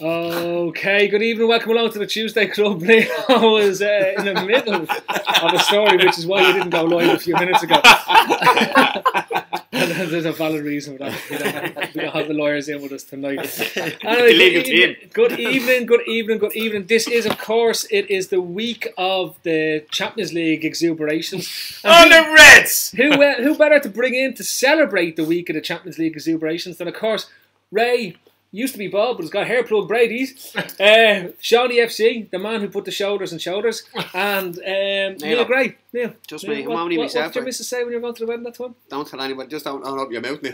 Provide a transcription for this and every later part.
Okay, good evening, welcome along to the Tuesday Club. I was in the middle of a story, which is why we didn't go live a few minutes ago. And there's a valid reason for that. We don't have the lawyers in with us tonight. Anyway, good evening. This is, of course, it is the week of the Champions League exuberations. On the Reds! Who better to bring in to celebrate the week of the Champions League exuberations than, of course, Ray. Used to be Bob, but has got hair plug Brady's. Shawnee FC, the man who put the shoulders and shoulders. And Neil Gray. Neil. Just me. What did your missus say when you were going to the wedding that time? Don't tell anybody. Just don't open up your mouth now.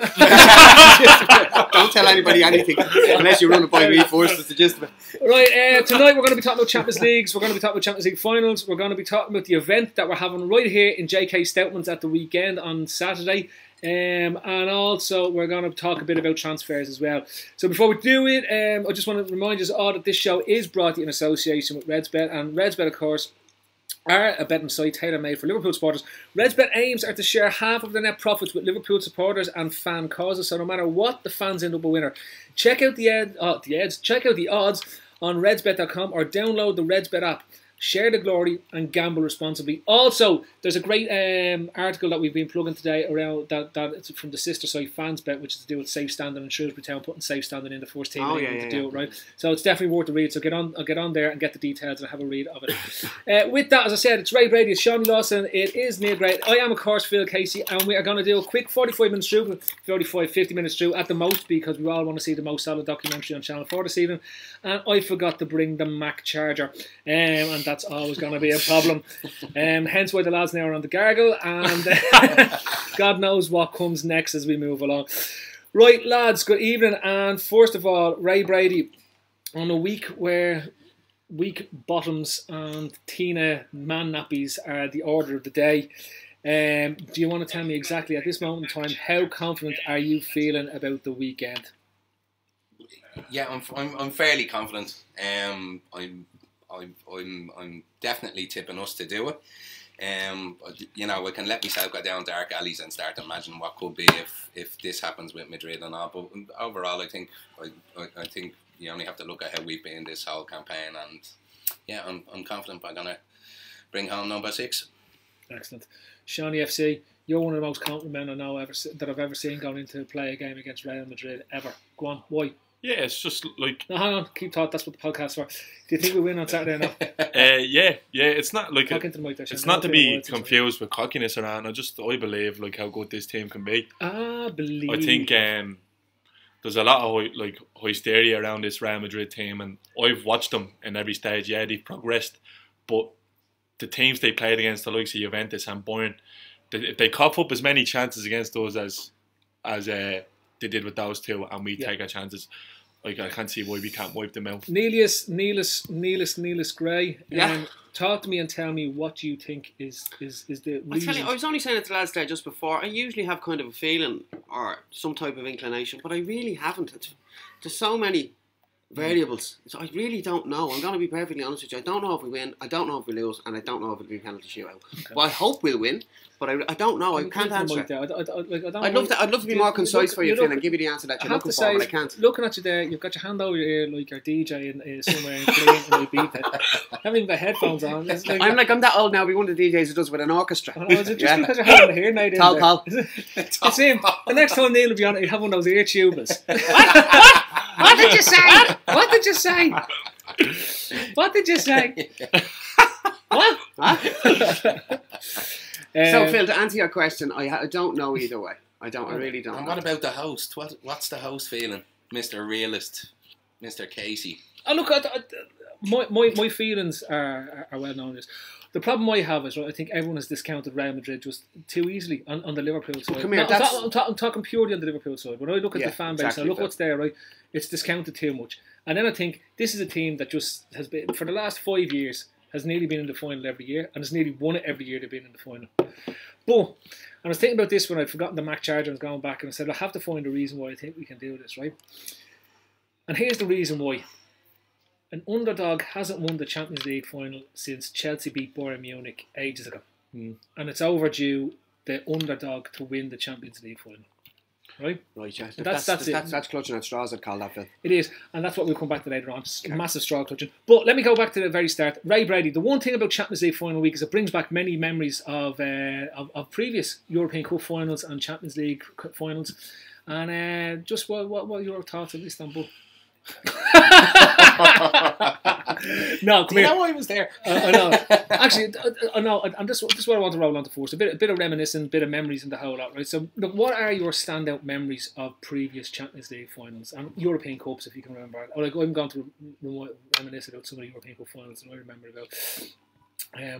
Don't tell anybody anything unless you run it by me first. That's the gist of it. Right, tonight we're going to be talking about Champions Leagues. We're going to be talking about Champions League finals. We're going to be talking about the event that we're having right here in JK Stoutman's at the weekend on Saturday. And also we're going to talk a bit about transfers as well. So before we do it, I just want to remind you all that this show is brought to you in association with RedsBet. And RedsBet, of course, are a betting site tailor-made for Liverpool supporters. RedsBet aims are to share half of the net profits with Liverpool supporters and fan causes. So no matter what, the fans end up a winner. Check out check out the odds on RedsBet.com or download the RedsBet app. Share the glory and gamble responsibly. Also, there's a great article that we've been plugging today around that it's from the sister site FansBet, which is to do with safe standing in Shrewsbury Town, putting safe standing in the first team to do it, right? So it's definitely worth a read. So I'll get on there and get the details and have a read of it. With that, as I said, it's Ray Brady, it's Shawnee Lawson, it is Neil Gray. I am, of course, Phil Casey, and we are going to do a quick 45 minutes through, 50 minutes through at the most, because we all want to see the most solid documentary on Channel 4 this evening. And I forgot to bring the Mac charger, and that's always going to be a problem. Hence why the lads now are on the gargle, and God knows what comes next as we move along. Right, lads, good evening. And first of all, Ray Brady, on a week where weak bottoms and Tina man nappies are the order of the day, do you want to tell me exactly at this moment in time how confident are you feeling about the weekend? Yeah, I'm fairly confident. I'm definitely tipping us to do it. You know, I can let myself go down dark alleys and start imagining what could be if this happens with Madrid and all. But overall, I think you only have to look at how we've been this whole campaign, and yeah, I'm confident we're gonna bring home number 6. Excellent. Shawnee FC, you're one of the most confident men I know that I've ever seen going into play a game against Real Madrid ever. Go on, why? Yeah, it's just like... No, hang on, keep talking, that's what the podcast's for. Do you think we win on Saturday now? Yeah, it's not like... It's not to be confused with cockiness or anything. I believe like how good this team can be. I think there's a lot of hysteria around this Real Madrid team, and I've watched them in every stage. Yeah, they've progressed, but the teams they played against, the likes of Juventus and Bayern, if they cough up as many chances against us as they did with those two, and we take our chances, like, I can't see why we can't wipe them out. Neelius Gray, yeah. Talk to me and tell me what you think is the reason. I was only saying it to the lads there just before. I usually have kind of a feeling or some type of inclination, but I really haven't. There's so many variables, so I really don't know. I'm going to be perfectly honest with you. I don't know if we win, I don't know if we lose, and I don't know if it'll be a penalty shootout. Okay. But I hope we'll win, but I don't know. I can't answer it. I'd love to be more concise for you, Phil, and give you the answer that you're looking for, but I can't. Looking at you there, you've got your hand over your ear like your DJ in somewhere in Korea and they beat it. Haven't even got headphones on. I'm that old now. Be one of the DJs who does with an orchestra. Is it just because you're having a hair night in there? Tall. It's him. The next time Neil will be on it, he'll have one of those ear tubeless. What did you say? What did you say? What did you say? What? So, Phil, to answer your question, I don't know either way. I really don't. And what about the host? What's the host feeling, Mr. Realist, Mr. Casey? Oh, look, my feelings are well known. The problem I have is, right, I think everyone has discounted Real Madrid just too easily on the Liverpool side. Come here, I'm talking purely on the Liverpool side. When I look at the fan base, exactly, and I look what's there, right, it's discounted too much. And then I think this is a team that just has been, for the last 5 years, has nearly been in the final every year, and has nearly won it every year they've been in the final. But I was thinking about this when I'd forgotten the Mac charger, and was going back and I said, I have to find a reason why I think we can do this, right? And here's the reason why. An underdog hasn't won the Champions League final since Chelsea beat Bayern Munich ages ago. And it's overdue the underdog to win the Champions League final. right? Right, yeah. That's it. That's clutching at straws, I'd call that, Phil. It is, and that's what we'll come back to later on. Massive straw clutching. But let me go back to the very start. Ray Brady, the one thing about Champions League final week is it brings back many memories of previous European Cup finals and Champions League finals. And just what are your thoughts of Istanbul? No, come You here. know I was there. I know. Actually, I know. And this is what I want to roll on to first. A bit of reminiscing, a bit of memories in the whole lot, right? So, look, what are your standout memories of previous Champions League finals and European Cups, if you can remember? Or like, I'm going to reminisce about some of the European Cup finals that I remember about.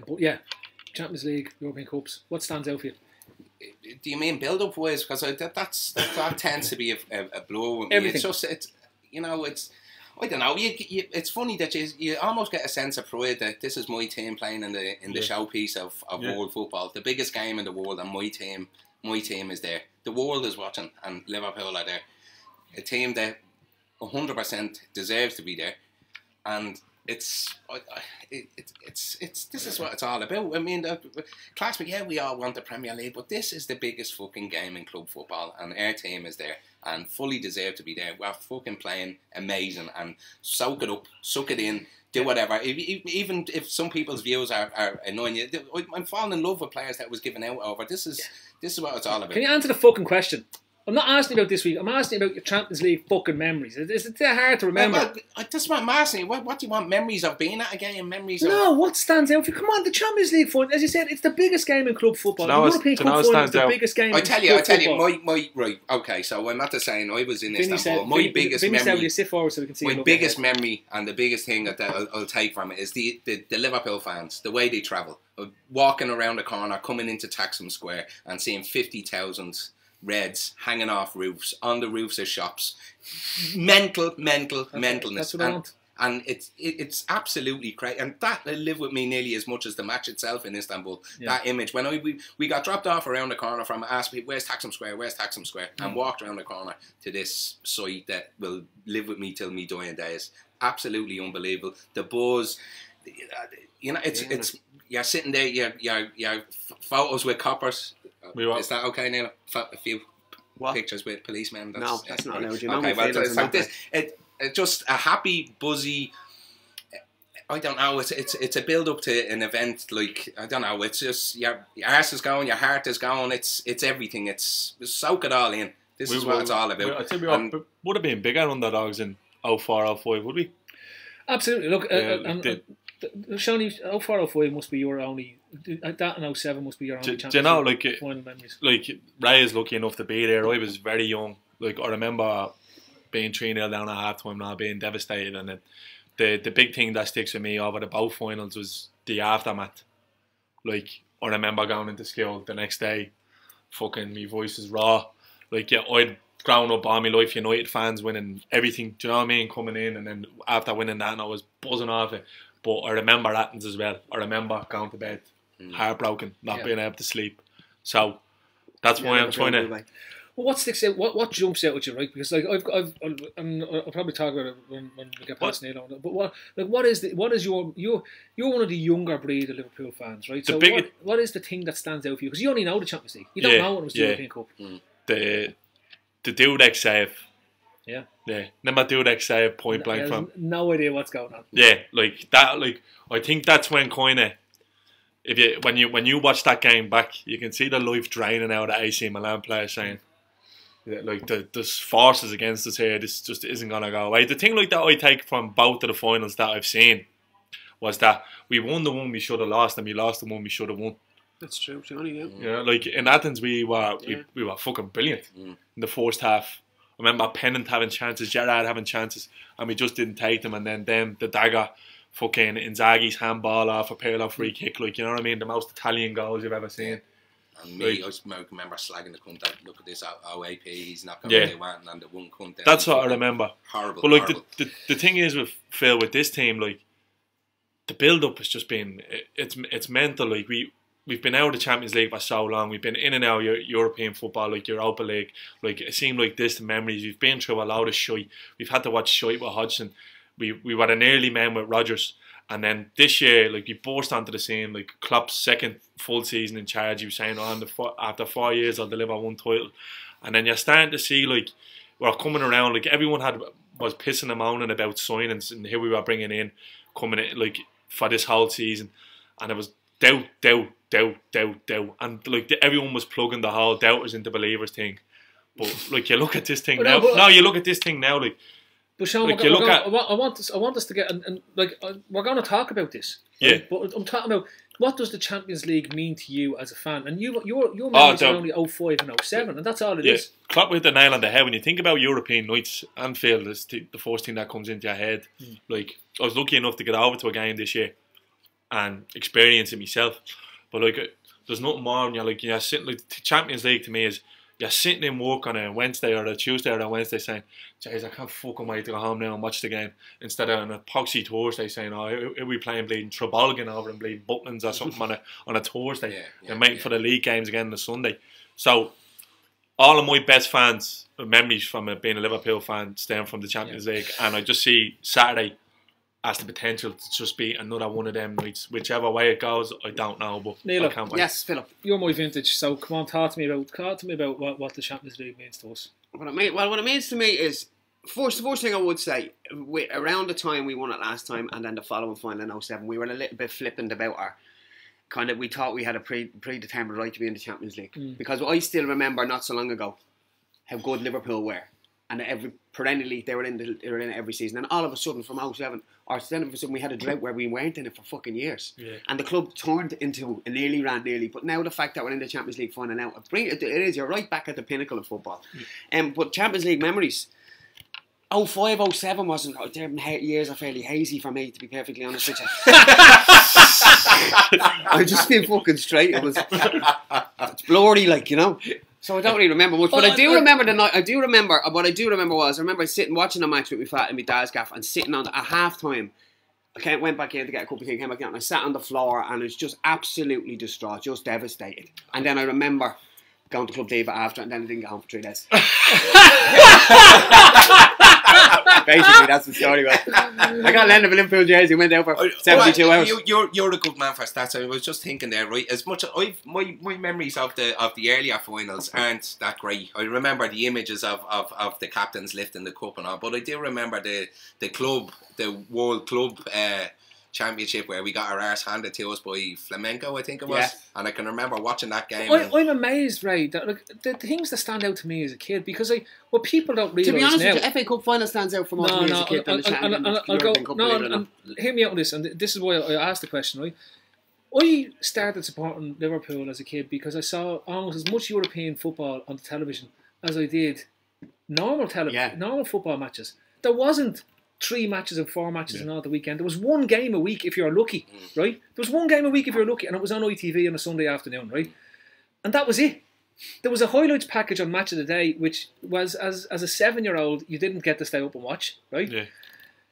But yeah, Champions League, European Cups. What stands out for you? Do you mean build-up wise? Because that tends to be a blow with me. Everything. It's just it's I don't know. It's funny that you almost get a sense of pride that this is my team playing in the showpiece of world football, the biggest game in the world, and my team is there. The world is watching, and Liverpool are there. A team that 100% deserves to be there, and this is what it's all about. I mean, class, yeah, we all want the Premier League, but this is the biggest fucking game in club football, and our team is there and fully deserve to be there. We're fucking playing amazing, and soak it up, suck it in, do whatever. Even if some people's views are annoying you, I'm falling in love with players that was given out over. This is what it's all about. Can you answer the fucking question? I'm not asking you about this week. I'm asking you about your Champions League fucking memories. It's hard to remember. That's what I'm asking. What do you want? Memories of being at a game? Memories of... No, what stands out for you? Come on, the Champions League final. As you said, it's the biggest game in club football. The European Cup final is the biggest game in club football. my right, okay, so I'm not just saying I was in Vinny Istanbul. said, My biggest Vinny memory... said, you sit forward so we can see my biggest memory and the biggest thing that I'll take from it is the Liverpool fans, the way they travel. Walking around the corner, coming into Taksim Square and seeing 50,000... Reds hanging off roofs, on the roofs of shops. Mentalness. That's what I want. And it's absolutely crazy. And that lived with me nearly as much as the match itself in Istanbul. Yeah. That image. When we got dropped off around the corner from, asked me, where's Taksim Square? And walked around the corner to this site that will live with me till me dying days. Absolutely unbelievable. The buzz, you know, it's you're sitting there, you're photos with coppers. Is that okay, Neil? A few pictures with policemen. No, that's not allowed. Okay, well, it's like this. It's just a happy, buzzy. I don't know. It's a build up to an event. Like, I don't know. It's just your arse is going, your heart is going. It's everything. It's soak it all in. This is what it's all about. I think we would have been bigger underdogs in 04, 05, would we? Absolutely. Look, Shawnee, 04, 05 must be your only. That and 07 must be your only Champions League final memories. Like, Ray is lucky enough to be there. I was very young. Like, I remember being 3-0 down at half time now, being devastated, and the big thing that sticks with me over the both finals was the aftermath. Like, I remember going into school the next day, fucking my voice is raw. Like, yeah, I'd grown up all my life, United fans winning everything, do you know what I mean, coming in, and then after winning that, and I was buzzing off it. But I remember Athens as well. I remember going to bed heartbroken, not being able to sleep. So that's why I'm trying to. Well, what sticks out? What jumps out at you, right? Because like I'll probably talk about it when we get past Neil on it. But what is you're one of the younger breed of Liverpool fans, right? So what is the thing that stands out for you? Because you only know the Champions League. You don't know what it was the European Cup. The Dudek save. Yeah. Never Dudek save point blank from. No idea what's going on. Yeah, like that. Like, I think that's when kind of. When you watch that game back, you can see the life draining out of AC Milan players saying, like, there's forces against us here. This just isn't gonna go away. The thing like that I take from both of the finals that I've seen was that we won the one we should have lost, and we lost the one we should have won. That's true, Johnny. Yeah, like in Athens, we were fucking brilliant in the first half. I remember Pennant having chances, Gerrard having chances, and we just didn't take them. And then the dagger, fucking Inzaghi's handball off a Pirlo free kick, like, you know what I mean? The most Italian goals you've ever seen. And me, I remember slagging the cunt out. Look at this OAP, he's not going to want, and the one cunt there. That's what I remember. Horrible. But like horrible. The thing is with Phil, with this team, like, the build up has just been it's mental. Like, we've been out of the Champions League for so long. We've been in and out of European football, like Europa League. Like, it seemed like distant memories. We've been through a lot of shite. We've had to watch shite with Hodgson. We were an early man with Rodgers. And then this year, like, we burst onto the scene. Like, Klopp's second full season in charge. He was saying, after 4 years, I'll deliver one title. And then you're starting to see, like, we're coming around, like, everyone was pissing and moaning about signings and who we were bringing in, coming in, like, for this whole season. And it was doubt. And, like, everyone was plugging the whole doubters into believers thing. But, like, you look at this thing now. No, you look at this thing now, like. But Sean, like, I want us to get, and like, we're going to talk about this. Right? Yeah. But I'm talking about, what does the Champions League mean to you as a fan? And your memories are only 05 and 07, and that's all it is. Klopp hit the nail on the head. When you think about European nights, Anfield is the first thing that comes into your head. Like, I was lucky enough to get over to a game this year and experience it myself. But, like, there's nothing more. And you're sitting, like, the Champions League to me is, you're sitting in work on a Wednesday or a Tuesday or a Wednesday saying, "Jeez, I can't fucking wait to go home now and watch the game." Instead of on a poxy Thursday saying, "Oh, are we playing bleeding Trabolgan over and bleeding Butlins or something on a Thursday?" And waiting for the league games again on a Sunday. So, all of my best memories from being a Liverpool fan stem from the Champions League. And I just see Saturday has the potential to just be another one of them nights. Whichever way it goes, I don't know, but Neil, I can't wait. Yes, Philip. You're my vintage, so come on, talk to me about what the Champions League means to us. What it means to me is, the first thing I would say, around the time we won it last time and then the following final in 07, we were a little bit flippant about our kind of, we thought we had a predetermined right to be in the Champions League. Because I still remember not so long ago how good Liverpool were. And perennially they were in it every season. And all of a sudden from 07, or then all of a sudden we had a drought where we weren't in it for fucking years. Yeah. And the club turned into a nearly. But now the fact that we're in the Champions League final now, you're right back at the pinnacle of football. But Champions League memories, 05, 07 wasn't, them years are fairly hazy for me, to be perfectly honest with you. I'm just being fucking straight. It's blurry, like, you know. So I don't really remember much, but I do remember the night. What I do remember was, I remember sitting watching a match with my fat and my dad's gaff, and sitting on at half time. I went back in to get a cup of tea, came back out, and I sat on the floor, and I was just absolutely distraught, just devastated. And then I remember going to Club Diva after, and then I didn't get home for 3 days. Basically, that's the story. I got Lennon of a Liverpool jersey, went out for 72 hours. You're a good man for stats. I was just thinking there, right? As much my memories of the earlier finals aren't that great. I remember the images of the captains lifting the cup and all, but I do remember the World Club Championship where we got our arse handed to us by Flamengo, I think it was, and I can remember watching that game. I'm amazed, Ray, that like, the things that stand out to me as a kid, because what people don't realise, to be honest now, with you, FA Cup final stands out for more to me as a kid than the Champions Cup. Hear me out on this, and this is why I asked the question, right? I started supporting Liverpool as a kid because I saw almost as much European football on the television as I did normal football matches. There wasn't 3 matches and 4 matches and all the weekend. There was one game a week if you're lucky, right? There was one game a week if you're lucky, and it was on ITV on a Sunday afternoon, right? And that was it. There was a highlights package on Match of the Day, which was, as a 7-year-old, you didn't get to stay up and watch, right? Yeah.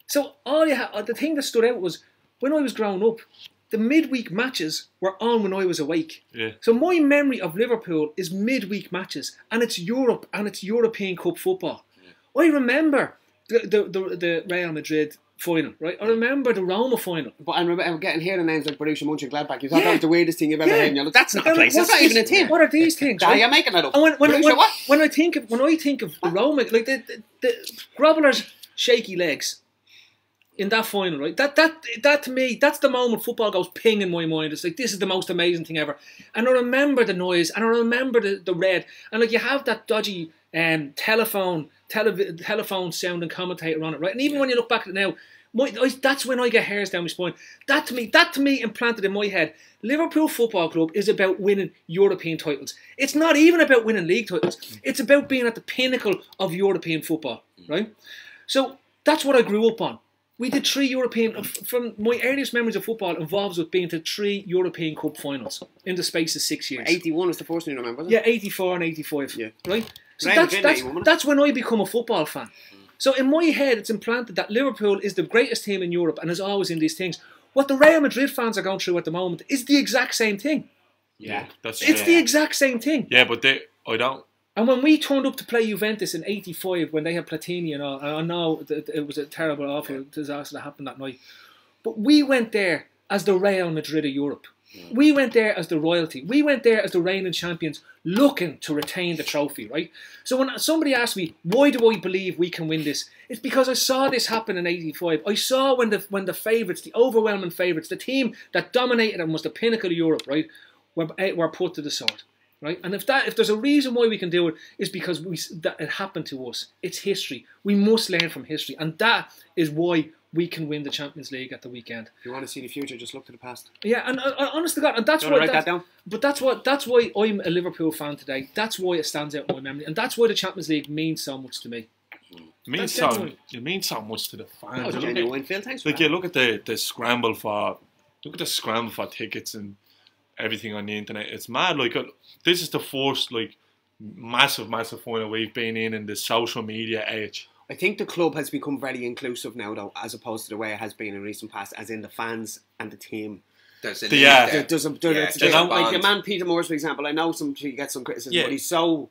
So the thing that stood out was, when I was growing up, the midweek matches were on when I was awake. Yeah. So my memory of Liverpool is midweek matches, and it's Europe, and it's European Cup football. Yeah. I remember the Real Madrid final, right? I remember the Roma final. But I remember hearing names like Borussia Mönchengladbach. You thought that was the weirdest thing you've ever heard. You're like, that's not a place. That's not even a team. What are these things? Right? You're making that up. And when I think of the Roma, like the Grobbler's shaky legs in that final, right? That to me, that's the moment football goes ping in my mind. It's like, this is the most amazing thing ever. And I remember the noise, and I remember the red, and like, you have that dodgy telephone sounding commentator on it, right? And even when you look back at it now, that's when I get hairs down my spine. That to me implanted in my head, Liverpool Football Club is about winning European titles. It's not even about winning league titles. It's about being at the pinnacle of European football, right? So that's what I grew up on. We did 3 European, from my earliest memories of football involves with being to 3 European Cup finals in the space of 6 years. 81 was the first one you remember, wasn't it? Yeah, 84 and 85, right? So that's when I become a football fan. So in my head, it's implanted that Liverpool is the greatest team in Europe and is always in these things. What the Real Madrid fans are going through at the moment is the exact same thing. Yeah, it's the exact same thing. Yeah, but I don't. And when we turned up to play Juventus in 85, when they had Platini and all, and I know that it was a terrible, awful disaster that happened that night, but we went there as the Real Madrid of Europe. We went there as the royalty. We went there as the reigning champions, looking to retain the trophy, right? So when somebody asked me, why do I believe we can win this? It's because I saw this happen in '85. I saw when the favourites, the overwhelming favourites, the team that dominated and was the pinnacle of Europe, right, were put to the sword, right? And if there's a reason why we can do it, is because that it happened to us. It's history. We must learn from history, and that is why we can win the Champions League at the weekend. If you want to see the future, just look to the past. Yeah, and honest to God, and that's why. Write that down? But that's why I'm a Liverpool fan today. That's why it stands out in my memory, and that's why the Champions League means so much to me. It means so much to the fans. Oh, genuine, Phil. Thanks for like that. you look at the scramble for tickets and everything on the internet. It's mad. Like this is the first like massive final we've been in the social media age. I think the club has become very inclusive now, though, as opposed to the way it has been in recent past, as in the fans and the team. There's a There's a there's a like bond. your man Peter Moores, for example. I know he gets some criticism, Yeah. but he's so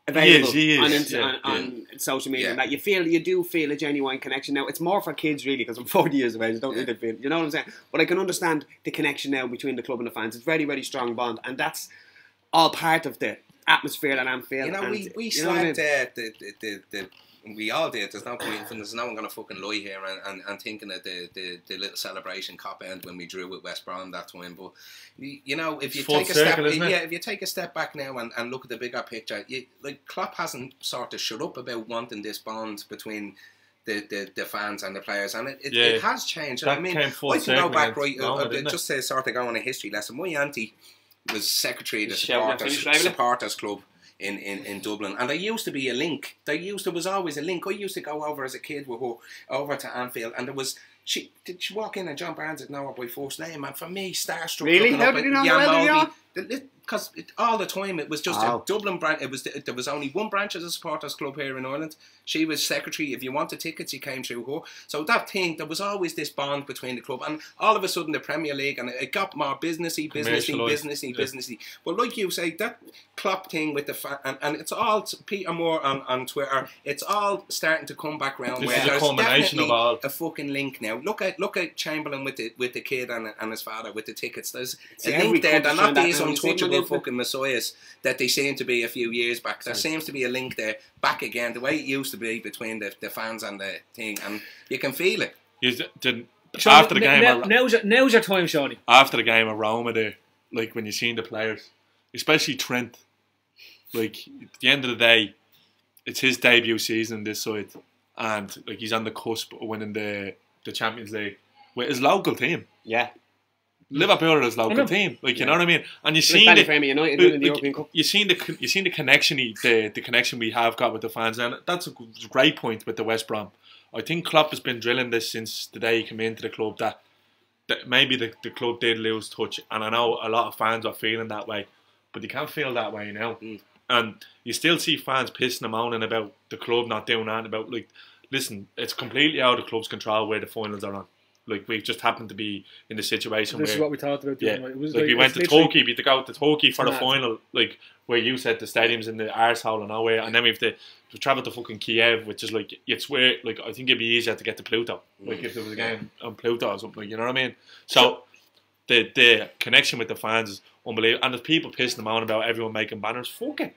available He is. on social media Yeah. and that you do feel a genuine connection now. It's more for kids, really, because I'm 40 years of age. I don't need to feel, you know what I'm saying? But I can understand the connection now between the club and the fans. It's very, very strong bond, and that's all part of the atmosphere at Anfield. You know, and, we you know what I mean? slagged we all did. There's no point. There's no one going to fucking lie here and thinking of the little celebration cop end when we drew with West Brom that time. But you know, if you Full take a circle, step, isn't it? if you take a step back now and look at the bigger picture, like Klopp hasn't sort of shut up about wanting this bond between the fans and the players, and it has changed. That I mean, came full I can go circle back against Roma, didn't it? just to sort of go on a history lesson. My auntie was secretary of the Shout out, supporters club in Dublin, and there used to be a link. There was always a link. I used to go over as a kid with her over to Anfield, and there was she walk in and John Barnes would know her by first name, and for me, starstruck. Really? looking How up did at you know? Jan How did you know? Moldy, because all the time it was just a Dublin branch. There was only one branch of the supporters club here in Ireland. She was secretary. If you wanted tickets, you came through her. So that thing, there was always this bond between the club, and all of a sudden the Premier League, and it got more businessy. But like you say, that Klopp thing with the fan, and it's all Peter Moore on Twitter. It's all starting to come back round. This where is a there's culmination of definitely all. a fucking link now. Look at Chamberlain with the kid and his father with the tickets. There's See, a every link there. club's They're not doing these that now. You see them untouchable against the- fucking messiahs that they seem to be a few years back. There seems to be a link there back again, the way it used to be between the fans and the thing, and you can feel it. After the game, Now's your time, Shawnee. after the game of Roma, there, like when you seen the players, especially Trent, like at the end of the day, it's his debut season this side, and like he's on the cusp of winning the Champions League with his local team. Yeah. Liverpool are his I know. local team, like you know what I mean. And you Like seen Ballymena United winning the European Cup. you seen the connection the connection we have got with the fans, and that's a great point with the West Brom. I think Klopp has been drilling this since the day he came into the club that maybe the club did lose touch, and I know a lot of fans are feeling that way, but you can't feel that way now. And you still see fans pissing and moaning about the club not doing that. About like, listen, it's completely out of the club's control where the finals are on. Like we just happened to be in the situation This where is what we talked about. yeah, It was like we went it's to literally- Turkey, we had to go to Turkey for the Mad. final, like where you said the stadium's in the arsehole and nowhere, and then we have to travel to fucking Kiev, which is like, you'd swear, like I think it'd be easier to get to Pluto, like if there was a game on Pluto or something, like, you know what I mean? So the connection with the fans is unbelievable, and there's people pissing them on about everyone making banners. Fuck it.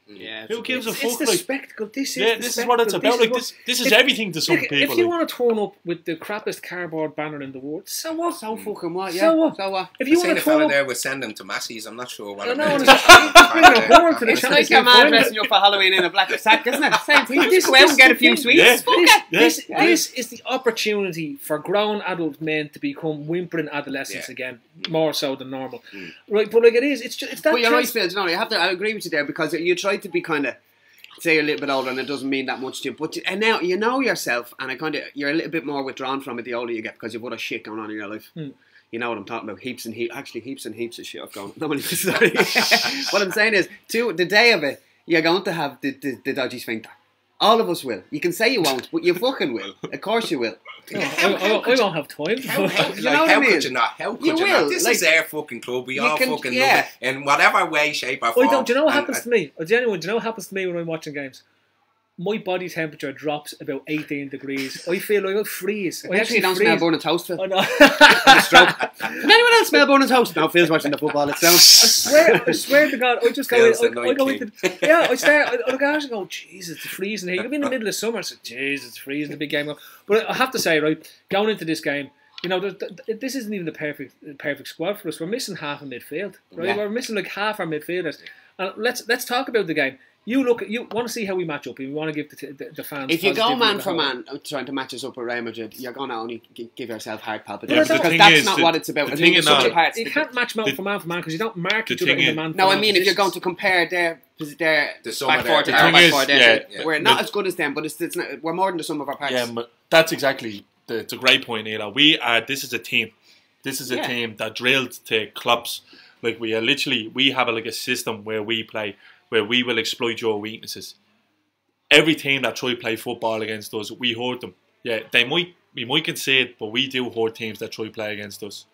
Yeah. Who gives a It's fuck? the Like, spectacle. This is what it's about. Like this is everything to some people. If you like. want to turn up with the crappiest cardboard banner in the world, so what? So fucking what, yeah. So what? So what? If I you seen want a to turn fella up, there was sending to Massey's. I'm not sure what I it know, meant. and it's bring a horn to the It's Champions like your League man final. dressing you up for Halloween in a black sack, isn't it? Same thing. This- Just go out and get a few this- sweets. Yeah. Fuck it. This is the opportunity for grown adult men to become whimpering adolescents Yeah. again, more so than normal. Right, but like it's that. But you're right, chance- Phil. No, I agree with you there, because you try to be kind of, say, you're a little bit older and it doesn't mean that much to you. But and now you know yourself, and you're a little bit more withdrawn from it the older you get, because you've got a shit going on in your life. You know what I'm talking about? Heaps and heaps of shit I've gone. Nobody sorry. What I'm saying is, the day of it, you're going to have the dodgy sphincter. All of us will. You can say you won't, but you fucking will. Of course you will. I don't have time. You know what I How mean? could you not? How could You you will, not? This like, is our fucking club. We you all can- fucking yeah. love it in whatever way, shape, or I form. don't. Do you know what And- happens to me? Genuinely, do you know what happens to me when I'm watching games? my body temperature drops about 18 degrees. I feel like I'll freeze. I Actually, don't smell burn and toast, Phil. I know. Can anyone else smell burn and toast? No, Phil's watching the football. It sounds. I swear to God, I just go Feels in. the I go night into. Yeah, I start. I look at it and go, Jesus, it's freezing here. You'll be in the middle of summer. I said, Jesus, it's freezing. The big game. But I have to say, right, going into this game, you know, this isn't even the perfect squad for us. We're missing half a midfield, right? Yeah. We're missing like half our midfielders. And let's talk about the game. You want to see how we match up. You want to give the fans. If you go positivity man the for whole- man trying to match us up with Real Madrid, you're going to only give yourself heart but palpitations the because thing that's is, not the- what it's about. the I thing think is there's now- such parts. You can't match man for man because you don't mark each the other in thing the is- man. No, for I man mean if you're positions. going to compare their The sum back of four their to parts. our back The four, thing is, there, yeah, we're not the- as good as them, but it's not, we're more than the sum of our parts. Yeah, but that's exactly it's a great point, Neil. We are. This is a team. This is a Yeah. team that drilled to clubs. Like we have a system where we play, where we will exploit your weaknesses. Every team that try to play football against us, we hurt them. Yeah, we might concede, but we do hurt teams that try to play against us.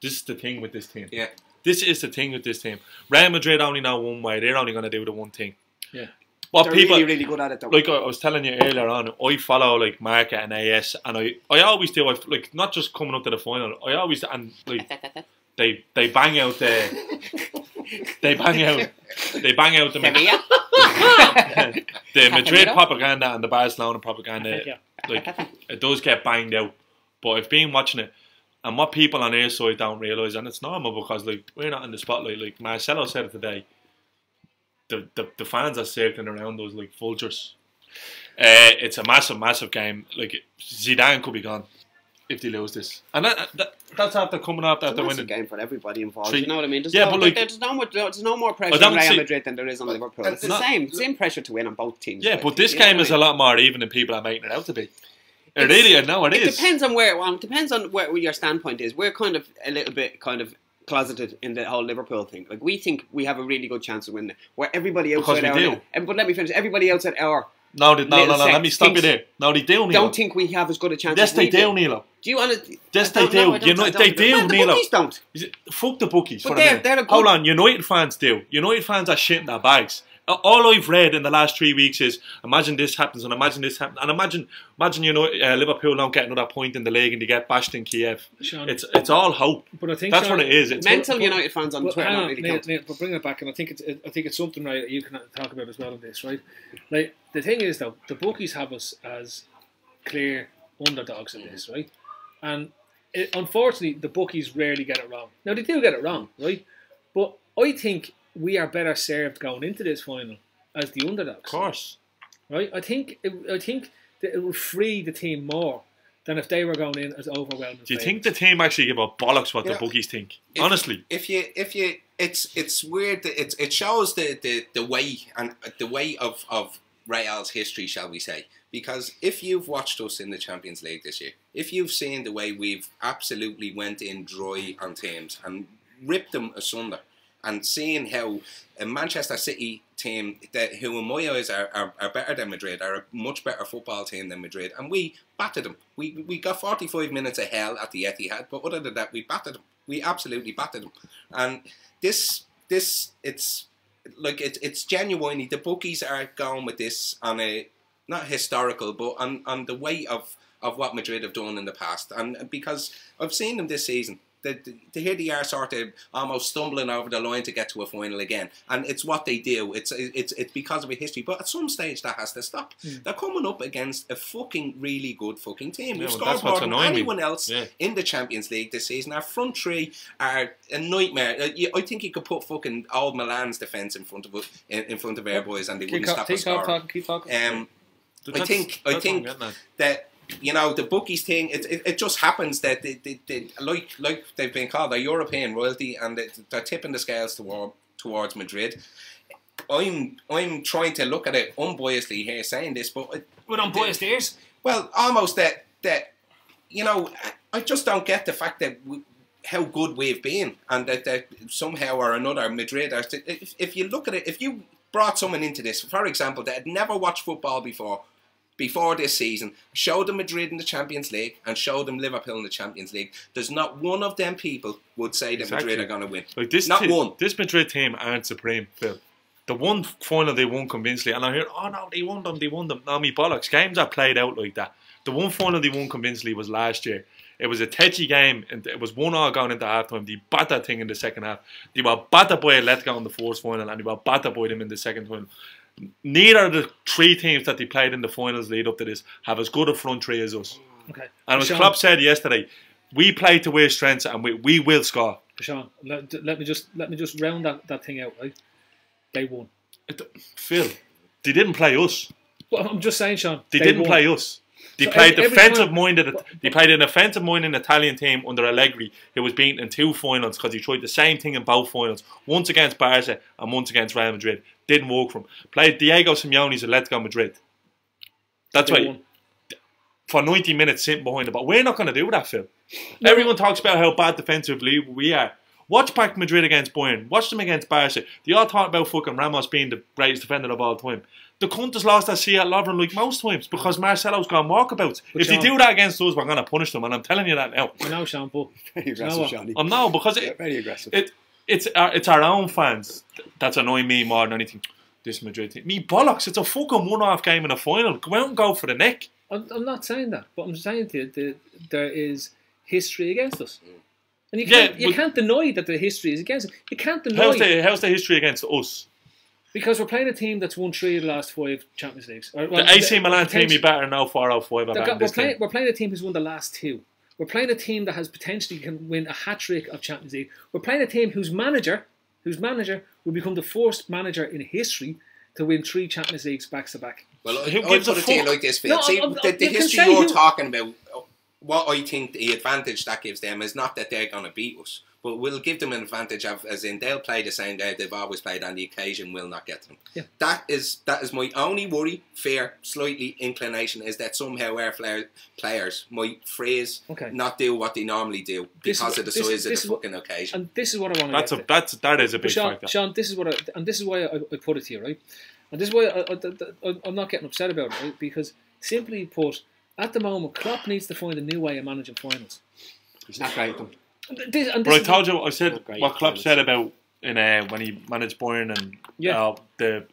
This is the thing with this team. Yeah. This is the thing with this team. Real Madrid only know one way. They're only going to do the one thing. Yeah. What They're people really, really good at it though. like I was telling you earlier on, I follow like Marca and AS, and I always do. Like not just coming up to the final. I always and like they bang out the they bang out the the Madrid propaganda and the Barcelona propaganda. Yeah. Like it does get banged out, but I've been watching it, and what people on their side don't realise, and it's normal because like we're not in the spotlight. Like Marcelo said it today. The fans are circling around us like vultures. It's a massive game. Like Zidane could be gone if they lose this, and that's after coming up It's after a massive winning. game for everybody involved. Three- You know what I mean? There's Yeah, no, but like- there's no more pressure I don't on Real see- Madrid than there is on Liverpool. It's the not- same pressure to win on both teams. Yeah, like, but this you know game what I is a mean? lot more even than people are making it out to be. It It's- really, no, it It is. depends on where your standpoint is. We're kind of a little bit closeted in the whole Liverpool thing. Like we think we have a really good chance of winning, where everybody Because outside we our do. but let me finish. Everybody outside our No, little let sect me stop you thinks- there. No, they do, Neil. don't think we have as good a chance. Yes, as they we do, Neil. Do you want to? Yes, they do. You know, they do, The Neil. bookies don't. Fuck the bookies. But for a they're- minute. they're a good- Hold on, United fans do. United fans are shit in their bags. All I've read in the last 3 weeks is imagine this happens and imagine this happens and imagine Liverpool don't get another point in the league and they get bashed in Kiev. Sean, It's all hope. but I think That's Sean, what it is. It's Mental United fans on But Twitter hang don't on, really Neil, count. Neil, but bring it back, and I think it's something right that you can talk about as well in this, right? Like the thing is though, the bookies have us as clear underdogs in this, right? And unfortunately, the bookies rarely get it wrong. Now they do get it wrong, right? But I think we are better served going into this final as the underdogs, Of course. right? I think that it will free the team more than if they were going in as overwhelming. Do you think the team actually give a bollocks what the Yeah. bookies think? If- Honestly. if you it's weird that it shows the way and the way of Real's history, shall we say, because if you've watched us in the Champions League this year, if you've seen the way we've absolutely went in dry on teams and ripped them asunder, and seeing how a Manchester City team who in my eyes are better than Madrid, are a much better football team than Madrid, and we battered them. We got 45 minutes of hell at the Etihad, but other than that, we battered them. We absolutely battered them. And this it's genuinely, the bookies are going with this on a, not historical, but on the way of what Madrid have done in the past. And because I've seen them this season, here they are sort of almost stumbling over the line to get to a final again, and it's what they do. It's because of a history, but at some stage that has to stop. They're coming up against a fucking really good fucking team. We've well, scored that's more what's than annoying me. anyone else Yeah. in the Champions League this season. Our front three are a nightmare. I think you could put fucking old Milan's defence in front of our boys, and they wouldn't stop us scoring. Keep talking. I think That's what I'm getting at. that, you know, the bookies thing, it just happens that they like they've been called a European royalty, and they're tipping the scales towards Madrid. I'm trying to look at it unbiasedly here, saying this, but With unbiased ears. well, almost that you know, I just don't get the fact that how good we've been, and that somehow or another Madrid are. If you look at it, if you brought someone into this, for example, that had never watched football before this season, show them Madrid in the Champions League and show them Liverpool in the Champions League, there's not one of them people would say that Exactly. Madrid are going to win. Like this Not one. This Madrid team aren't supreme, Phil. The one final they won convincingly, and I hear, oh no, they won them. No, me bollocks. Games are played out like that. The one final they won convincingly was last year. It was a tetchy game, and it was 1-1 going into half-time. They bat that thing in the second half. They were battered by Atletico in the first final, and they were battered by them in the second final. Neither of the three teams that they played in the finals lead up to this have as good a front three as us. Okay. And as Klopp said yesterday, we play to our strengths, and we will score. Sean, let me just round that thing out, right? They won. Phil, they didn't play us. Well, I'm just saying, Sean. They didn't play us. They So played every defensive time- minded. They played an offensive minded Italian team under Allegri, who was beaten in 2 finals because he tried the same thing in both finals. Once against Barca and once against Real Madrid. Didn't work for him. Played Diego Simeone's Atletico Madrid. That's They why won. for 90 minutes sitting behind the ball. We're not going to do that, Phil. No. Everyone talks about how bad defensively we are. Watch back Madrid against Bayern. Watch them against Barca. They all talk about fucking Ramos being the greatest defender of all time. The cunt has lost that Seat Lovren like most times because Marcelo's gone walkabouts. But If they Sean- do that against us, we're going to punish them, and I'm telling you that now. I know, Sean, but Very know aggressive, what? Johnny. I know because Yeah, very aggressive. it's our own fans that's annoying me more than anything. This Madrid team. Me bollocks, it's a fucking one-off game in a final. Go out and go for the neck. I'm not saying that. But I'm saying to you that there is history against us. And you Yeah, can't, you but- can't deny that the history is against us. You can't deny How's the history against us? because we're playing a team that's won 3 of the last 5 Champions Leagues. Or, The AC Milan team, you better know 4-0-5 about this team. we're playing a team who's won the last 2. We're playing a team that has potentially can win a hat-trick of Champions League. We're playing a team whose manager will become the first manager in history to win 3 Champions Leagues back-to-back. Well, Who I'll gives a put it to you fuck? like this, Phil. No, See, I'm- the you can history say you're who- talking about, what I think the advantage that gives them is not that they're going to beat us, but we'll give them an advantage of, as in they'll play the same day they've always played, and the occasion will not get them. Yeah. That is my only worry, slightly inclination, is that somehow our players might phrase Okay. not do what they normally do This because is- of the this- size of this the is what- fucking occasion. And this is what I want to That is a But big Sean, factor. Sean, this is what this is why I put it to you, right? And this is why I'm not getting upset about it, right? Because simply put, at the moment, Klopp needs to find a new way of managing finals. He's not great at them. But I told you, I said Not great what Klopp finals. said about when he managed Bayern, and Yeah.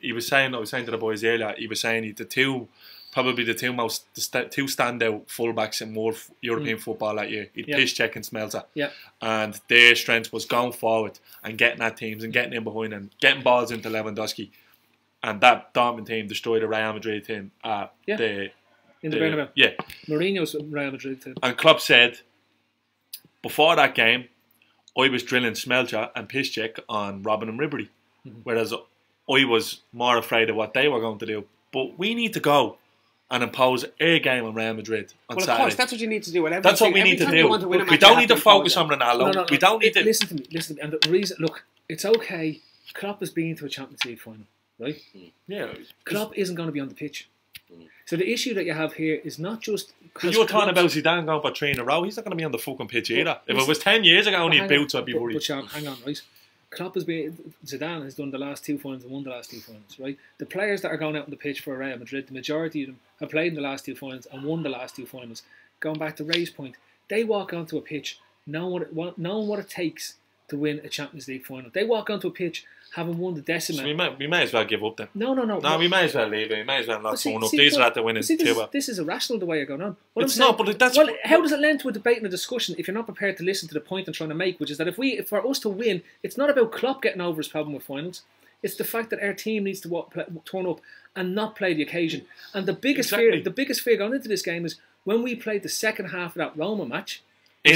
he was saying, I was saying to the boys earlier, he was saying the two standout fullbacks in more European football that year. He'd Yeah. Piszczek and Smelter. Yeah. And their strength was going forward and getting at teams and getting in behind and getting balls into Lewandowski. And that Dortmund team destroyed the Real Madrid team at Yeah. the in the Bernabeu. yeah. Mourinho's Real Madrid team. And Klopp said, before that game, I was drilling Smelcher and Piszczek on Robin and Ribery. Whereas I was more afraid of what they were going to do. But we need to go and impose a game on Real Madrid on Well, of Saturday. course, that's what you need to do. That's what we need to do. We don't need to focus on Ronaldo. We don't need to... Listen to me. And the reason, look, it's okay. Klopp has been to a Champions League final, right? Yeah. Klopp isn't going to be on the pitch. So the issue that you have here is not just... You were talking about Zidane going for 3 in a row. He's not going to be on the fucking pitch either. If it listen- was 10 years ago and But he'd hang boots, on, I'd be but worried. Sean, hang on, right? Klopp has been... Zidane has done the last 2 finals and won the last 2 finals, right? The players that are going out on the pitch for Real Madrid, the majority of them have played in the last 2 finals and won the last 2 finals. Going back to Ray's point, they walk onto a pitch knowing what it takes to win a Champions League final. They walk onto a pitch having won the So Decima. we may as well give up then. No. No, we may as well leave it. We may as well not But see- phone up. see, These but- are at the winning but see, table. this is irrational the way you're going on. What It's I'm saying- not, but that's... Well, how does it lend to a debate and a discussion if you're not prepared to listen to the point I'm trying to make, which is that if for us to win, it's not about Klopp getting over his problem with finals. It's the fact that our team needs to turn up and not play the occasion. And the biggest fear going into this game is when we played the second half of that Roma match.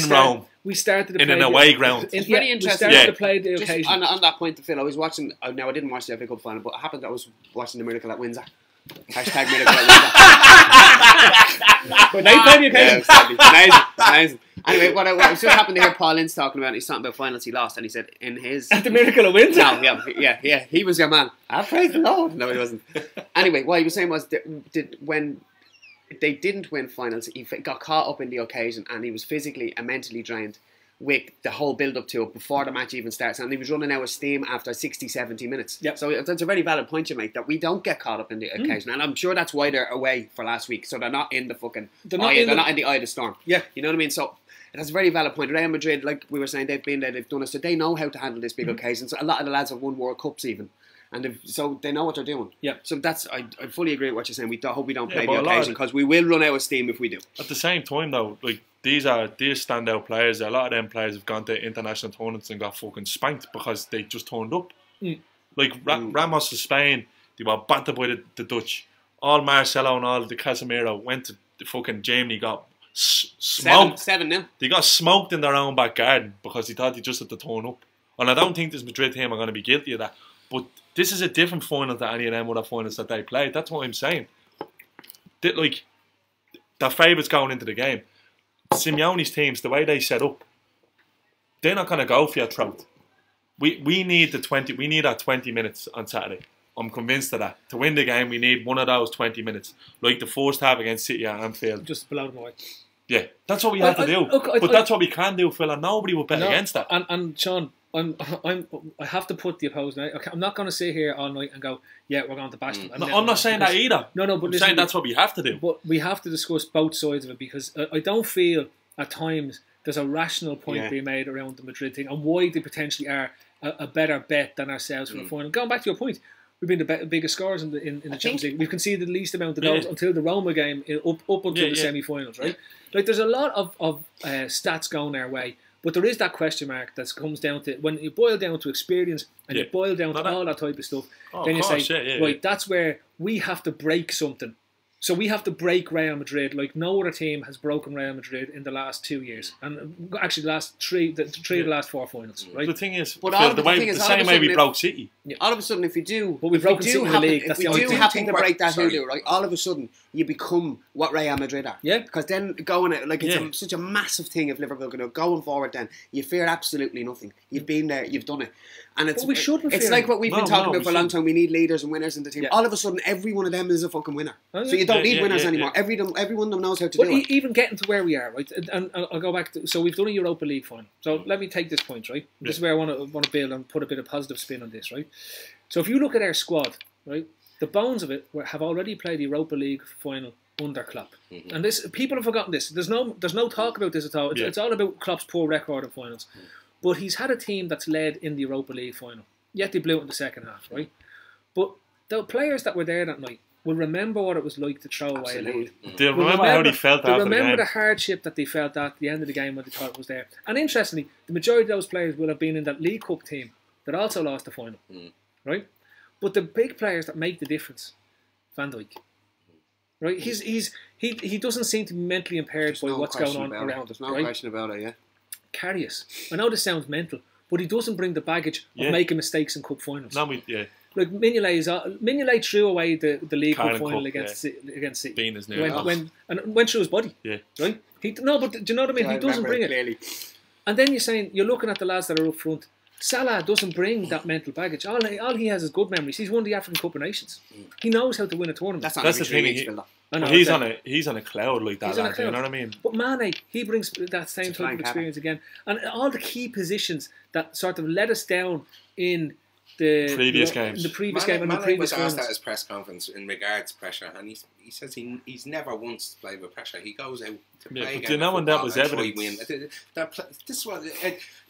Rome. We started to In play an away ground. It's very interesting. We started Yeah. to play the Just occasion. on that point, Phil, I was watching. Now I didn't watch the FA Cup final, but it happened that I was watching the Miracle at Windsor. Hashtag Miracle at Windsor. But they played the occasion. Yeah, exactly. Amazing. Anyway, what I was just happened to hear Paul Ince talking about, he's talking about finals he lost, and he said in his... At the Miracle of Windsor. No, yeah, he was your man. I praise the Lord. No, he wasn't. Anyway, what he was saying was that when they didn't win finals, he got caught up in the occasion, and he was physically and mentally drained with the whole build-up to it before the match even starts, and he was running out of steam after 60, 70 minutes. Yep. So that's a very valid point you make, that we don't get caught up in the occasion, and I'm sure that's why they're away for last week, so they're not in the fucking... They're not in not in the eye of the storm. Yeah. You know what I mean? So that's a very valid point. Real Madrid, like we were saying, they've been there, they've done it, so they know how to handle this big occasion. So a lot of the lads have won World Cups even. and so they know what they're doing. Yeah. So that's I fully agree with what you're saying. We hope we don't play but the a lot occasion because we will run out of steam if we do. At the same time, though, like these standout players. A lot of them players have gone to international tournaments and got fucking spanked because they just turned up. Like Ramos of Spain, they were battered by the Dutch. All Marcelo and all the Casemiro went to the fucking Germany, got smoked. 7-0. They got smoked in their own back garden because they thought they just had to turn up. And I don't think this Madrid team are going to be guilty of that. But this is a different final to any of them other finals that they played. That's what I'm saying. Like, their favourites going into the game. Simeone's teams, the way they set up, they're not going to go for your throat. We need our 20 minutes on Saturday. I'm convinced of that. To win the game, we need one of those 20 minutes. Like the first half against City at Anfield. Just blow them away. Yeah, that's what we have to do. But that's what we can do, Phil, and nobody will bet against that. And Sean, I have to put the opposing. Okay, I'm not going to sit here all night and go, yeah, we're going to bash them. No, I'm not saying that either. No, but I'm saying that's what we have to do. But we have to discuss both sides of it because I don't feel at times there's a rational point being made around the Madrid thing and why they potentially are a better bet than ourselves for the final. Going back to your point, we've been the biggest scorers in the Champions League. We've conceded the least amount of goals until the Roma game, up until the semi-finals, right? Like there's a lot of stats going our way, but there is that question mark that comes down to when you boil down to experience and you boil down to all that type of stuff. Then you say, right, that's where we have to break something. So we have to break Real Madrid like no other team has broken Real Madrid in the last 2 years, and actually the last three of the last 4 finals. Right. The thing is, but the same way we broke City. All of a sudden, if we do, but we've broken City in the league. If we do happen to break that hoodoo, right? All of a sudden, you become what Real Madrid are. Yeah. Because then going like it's such a massive thing if Liverpool going forward. Then you fear absolutely nothing. You've been there, you've done it, and it's we shouldn't. It's like what we've been talking about for a long time. We need leaders and winners in the team. All of a sudden, every one of them is a fucking winner. So you don't need winners anymore. Every one of them knows how to do it. Even getting to where we are, right? And I'll go back to, so we've done a Europa League final. So let me take this point, right? This is where I want to build and put a bit of positive spin on this, right? So if you look at our squad, right, the bones of it have already played the Europa League final under Klopp, and this people have forgotten this. There's no talk about this at all. It's all about Klopp's poor record in finals, but he's had a team that's led in the Europa League final. Yet they blew it in the second half, right? But the players that were there that night will remember what it was like to throw away a lead. They'll remember how they felt after the game. They'll remember the hardship that they felt at the end of the game when they thought it was there. And interestingly, the majority of those players will have been in that League Cup team that also lost the final, right? But the big players that make the difference, Van Dijk, right? He doesn't seem to be mentally impaired by what's going on around him. There's no question about it, Karius, I know this sounds mental, but he doesn't bring the baggage of making mistakes in cup finals. Like Mignolet threw away the League Cup final against City. Being his went through his body. Yeah. Right? But do you know what I mean? He doesn't bring it. Clearly. And then you're looking at the lads that are up front. Salah doesn't bring that mental baggage. All he has is good memories. He's won the African Cup of Nations. He knows how to win a tournament. That's the thing. He's on a cloud like that. Lad, you know what I mean? But Mane, he brings that same type of experience again, and all the key positions that sort of let us down in the previous games. The previous game and the previous was asked at his press conference in regards to pressure, and he says he's never once played with pressure. He goes out to play. But you know when that was evident.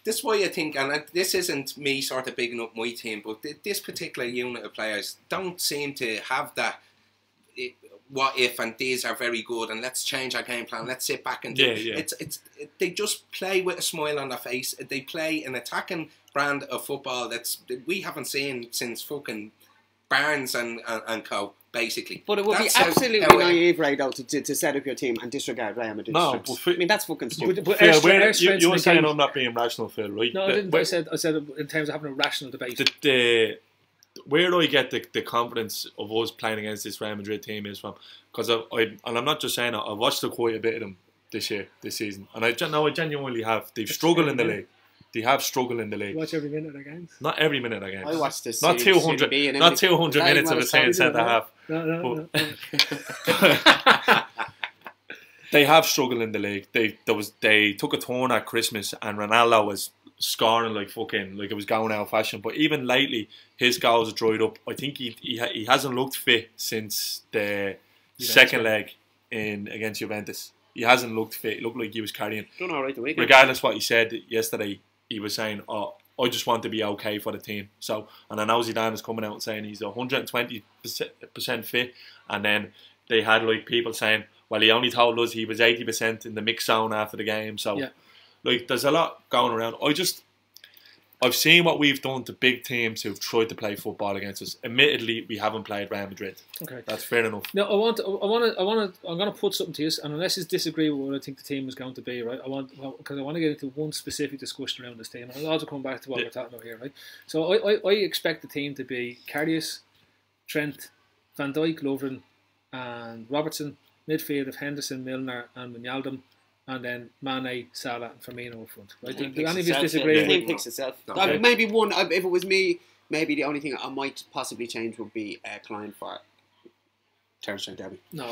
This is why I think, and this isn't me sort of bigging up my team, but this particular unit of players don't seem to have that. What if, and these are very good, and let's change our game plan. Let's sit back and do it. They just play with a smile on their face. They play an attacking brand of football that we haven't seen since fucking Barnes and co. Basically, but it would be absolutely naive, right, though, to set up your team and disregard Real Madrid. No, I mean that's fucking stupid. But you were saying I'm not being rational, Phil, right? No, I didn't. I said in terms of having a rational debate. Where do I get the confidence of us playing against this Real Madrid team is from? Because I'm not just saying it, I've watched quite a bit of them this season, and I genuinely have. They've struggled in the league. They have struggled in the league. You watch every minute of games? Not every minute of games. I watched this. Not 200. Not 200 minutes of a centre half. No. They have struggled in the league. They took a turn at Christmas, and Ronaldo was scoring like it was going out of fashion. But even lately, his goals have dried up. I think he hasn't looked fit since the second leg against Juventus. He hasn't looked fit. He looked like he was carrying. Done all right the weekend. Regardless what he said yesterday, he was saying, "Oh, I just want to be okay for the team. So, and I know Zidane is coming out and saying he's 120% fit, and then they had like people saying, well, he only told us he was 80% in the mix zone after the game. So, like, there's a lot going around. I've seen what we've done to big teams who've tried to play football against us. Admittedly, we haven't played Real Madrid. Okay, that's fair enough. No, I'm going to put something to you, and unless you disagree with what I think the team is going to be, right? Because I want to get into one specific discussion around this team, and I'll also come back to what we're talking about here, right? So I expect the team to be Karius, Trent, Van Dijk, Lovren, and Robertson. Midfield of Henderson, Milner, and Wijnaldum. And then Mane, Salah, and Firmino up front. Right? Do any of you disagree? The team picks itself. Okay. Maybe one. If it was me, maybe the only thing I might possibly change would be Klein for Terence Trent D'Arby. No,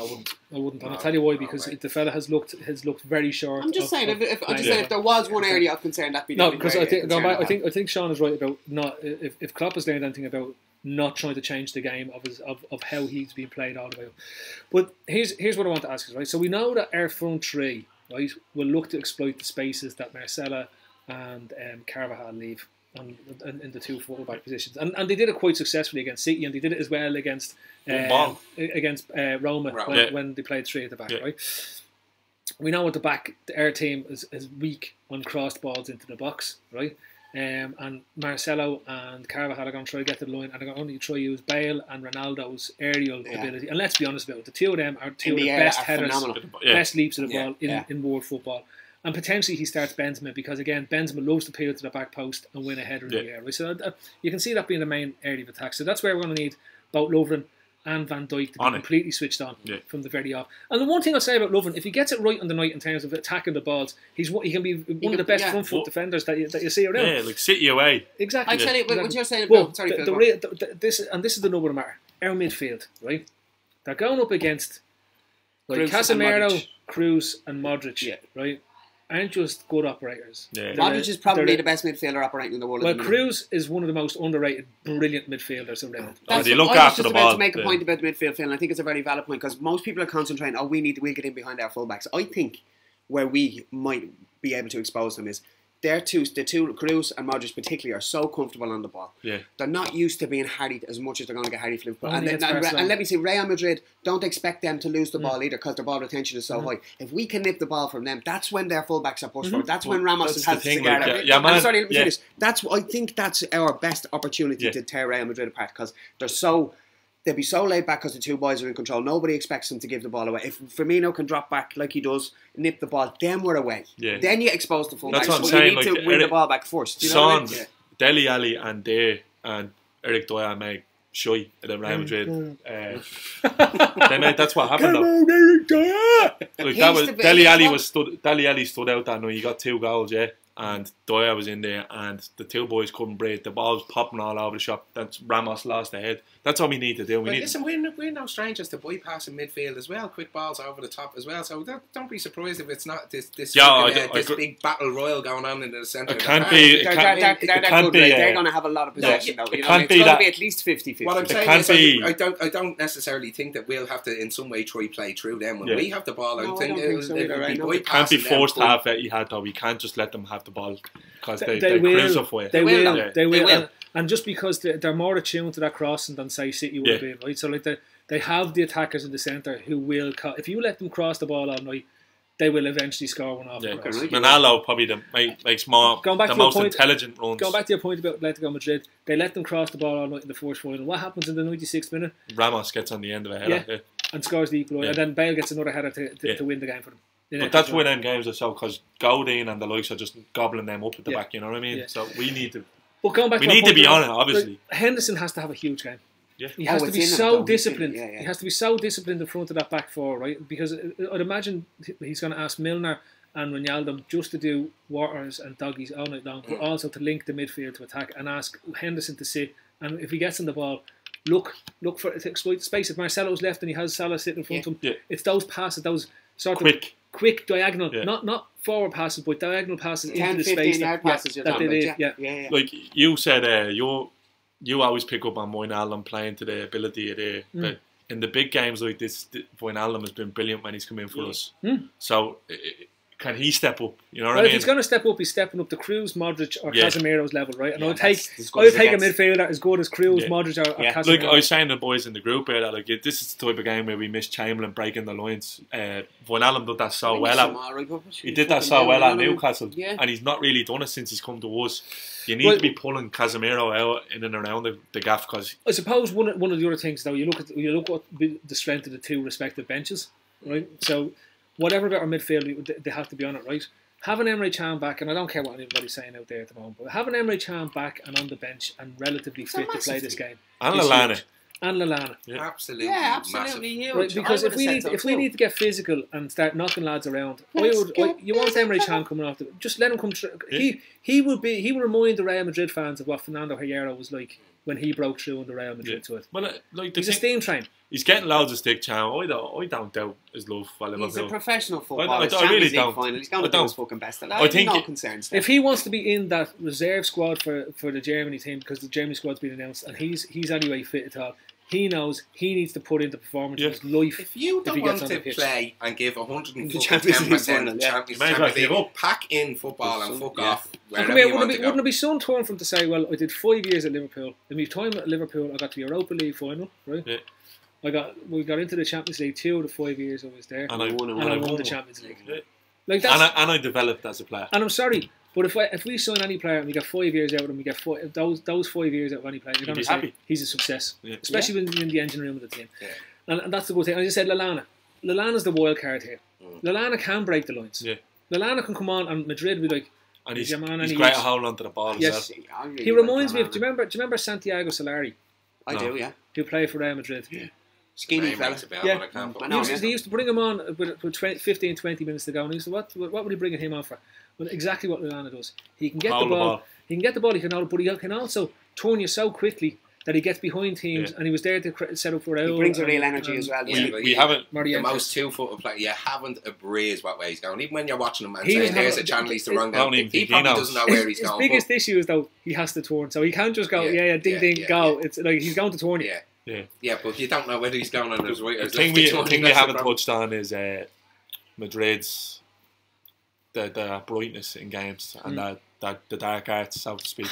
I wouldn't. And I'll tell you why. Because the fella has looked very short. I'm just saying. If there was one area of concern, that'd be no. Because I think Sean is right about not. If Klopp has learned anything about not trying to change the game of how he's being played all the way up. But here's what I want to ask you. Right. So we know that our front three, right, will look to exploit the spaces that Marcelo and Carvajal leave in the two fullback positions, and they did it quite successfully against City, and they did it as well against Roma when they played three at the back. Right, we know at the back our team is weak on crossed balls into the box, right, and Marcelo and Carvajal are going to try to get to the line, and they're going to try to use Bale and Ronaldo's aerial ability. And let's be honest about it, the two of them are two of the best headers, best leaps of the ball in world football. And potentially he starts Benzema because, again, Benzema loves to peel to the back post and win a header in the air. Right? So you can see that being the main area of attack. So that's where we're going to need both Lovren and Van Dijk to be completely switched on from the very off. And the one thing I'll say about Lovren, if he gets it right on the night in terms of attacking the balls, he can be one of the best front foot defenders that you see around. Yeah, like City away. Exactly. I tell you what you're saying about. Well, sorry, this is the number of matter. Our midfield, right? They're going up against Casemiro, Kroos, and Modric, right? Aren't just good operators. Yeah. Modric is probably the best midfielder operating in the world. Well, Kroos is one of the most underrated, brilliant midfielders around. They look after the ball. To make a point about the midfield, Phil, and I think it's a very valid point because most people are concentrating, we'll get in behind our fullbacks. I think where we might be able to expose them is the two Kroos and Modric particularly are so comfortable on the ball. Yeah. They're not used to being harried as much as they're going to get harried for Liverpool. And let me say, Real Madrid, don't expect them to lose the ball either because their ball retention is so high. If we can nip the ball from them, that's when their fullbacks are pushed forward. That's when Ramos has to get out. I'm sorry, let me finish. I think that's our best opportunity to tear Real Madrid apart because they'll be so laid back because the two boys are in control. Nobody expects them to give the ball away. If Firmino can drop back like he does, nip the ball, then we're away. Yeah. Then you expose the fullbacks. That's what I'm saying. You need like, to win the ball back first. You know Son, what I mean? Dele Alli and Eric Dyer made shy at the Real Madrid. That's what happened. Come on, Eric Dyer! Like Dele Alli stood out that night. He got 2 goals, and Dyer was in there, and the two boys couldn't break. The ball was popping all over the shop. That's Ramos lost the head. That's all we need to do. We're no strangers to bypassing midfield as well. Quick balls over the top as well. So don't be surprised if it's not this big battle royal going on in the centre. It can't be. They're going to have a lot of possession. Though. It's going to be at least 50-50. What I'm saying is, I don't necessarily think that we'll have to in some way try play through them when we have the ball. I think it'll be bypassing. It can't be forced half that you had though. We can't just let them have the ball because they will. They will. And just because they're more attuned to that crossing than say City would be, right? So like they have the attackers in the centre who will. If you let them cross the ball all night, they will eventually score one off. Ronaldo probably makes more the most intelligent runs. Going back to your point about Atletico Madrid, they let them cross the ball all night in the first final. What happens in the 96th minute? Ramos gets on the end of a header, and scores the equaliser, and then Bale gets another header to win the game for them. But that's where them games are so because Godin and the likes are just gobbling them up at the back. You know what I mean? So we need to. But going back, we need to be on it. Obviously, Henderson has to have a huge game. Yeah. He has to be so disciplined. He has to be so disciplined in front of that back four, right? Because I'd imagine he's going to ask Milner and Wijnaldum just to do Waters and doggies all night long, but also to link the midfield to attack and ask Henderson to sit. And if he gets on the ball, look for to exploit the space. If Marcelo's left and he has Salah sitting in front of him, it's those passes, those sort of quick diagonal, not forward passes, but diagonal passes 10, into the space. Like you said, you always pick up on Wijnaldum playing to the ability of the. But in the big games like this, Wijnaldum has been brilliant when he's come in for us. So can he step up? You know what Well, I if mean? he's going to step up, he's stepping up to Kroos, Modric, or Yeah. Casemiro's level, right? And Yeah, I'll take that's as good as it a gets. midfielder as good as Kroos, Yeah. Modric, or Yeah. Casemiro. Like I was saying to the boys in the group here that like this is the type of game where we miss Chamberlain breaking the lines. Van Allen did that so well at he did that so well at Newcastle, Yeah. and he's not really done it since he's come to us. You need to be pulling Casemiro out in and around the gaff because I suppose one of the other things, though, you look at the strength of the two respective benches, right? So whatever about our midfield, they have to be on it, right? Having Emre Can back, and I don't care what anybody's saying out there at the moment, but having Emre Can back and on the bench and relatively fit to play this game, and is Lallana. huge. And Lallana, Yeah. Absolutely. Yeah, Massive. absolutely huge. right? Because I if would've said so we too. need to get physical and start knocking lads around, Let's you want Emre Can coming off just let him come through. Yeah. He will remind the Real Madrid fans of what Fernando Hierro was like when he broke through in the Real Madrid to it. Well, like the He's a thing, steam train. he's getting loads of stick charm. I don't doubt his love for He's a Liverpool. professional I footballer. It's really Champions League don't. final. He's I going to do don't. his fucking best. I think think no it- concerns there. If he wants to be in that reserve squad for the Germany team, because the Germany squad's been announced, and he's anyway fit at all, he knows he needs to put in the performance Yeah. of his life. If you he don't gets want on to the pitch. play and give The 110% Champions League final, yeah. Champions You may as well give League, up. pack in football and fuck Yeah. off And wherever come here, you want to go. wouldn't it be so torn for him to say, well, I did 5 years at Liverpool. In my time at Liverpool, I got to the Europa League final, right? Yeah. We got into the Champions League 2 of the 5 years I was there, And I won and I won the one. Champions League. Yeah. Like that's, And I developed as a player. and I'm sorry, but if we sign any player and we get 5 years out of him, we get those 5 years out of any player, you're You'd going be to say happy. he's a success, Yeah. especially when you're in the engine room of the team. Yeah. And that's the good thing. And I just said Lallana. Lallana's the wild card here. Lallana can break the lines. Yeah. Lallana can come on, and Madrid will be like, And he's your man, and great he at is. holding onto the ball Yes. as well. I really He like reminds me of. Lallana. Do you remember Santiago Solari, I No. do, yeah. who played for Real Madrid? Skinny Name fella. rings a bell, Yeah. but I can't put I it know, on. yeah. They used to bring him on with 15, 20 minutes to go, and he used to what were they bringing him on for? Well, exactly what Lallana does. He can get Hold the ball. He can get the ball. He can hold it, but he can also turn you so quickly that he gets behind teams, Yeah. and he was there to set up for He Raul. brings a and- real energy and- as well. Yeah, Yeah. but We yeah, haven't. the Morientes. most two-footed player. You haven't a breeze what way he's going. Even when you're watching him and He saying doesn't there's have- a channel he's the it- wrong I don't guy, even he think he probably knows. doesn't know where he's His going. biggest issue is though he has to turn, so he can't just go ding ding go. It's like he's going to turn you. Yeah. Yeah. Yeah, but you don't know whether he's going on his right or The his thing left. we haven't touched on is Madrid's the brightness in games and the dark arts, so to speak.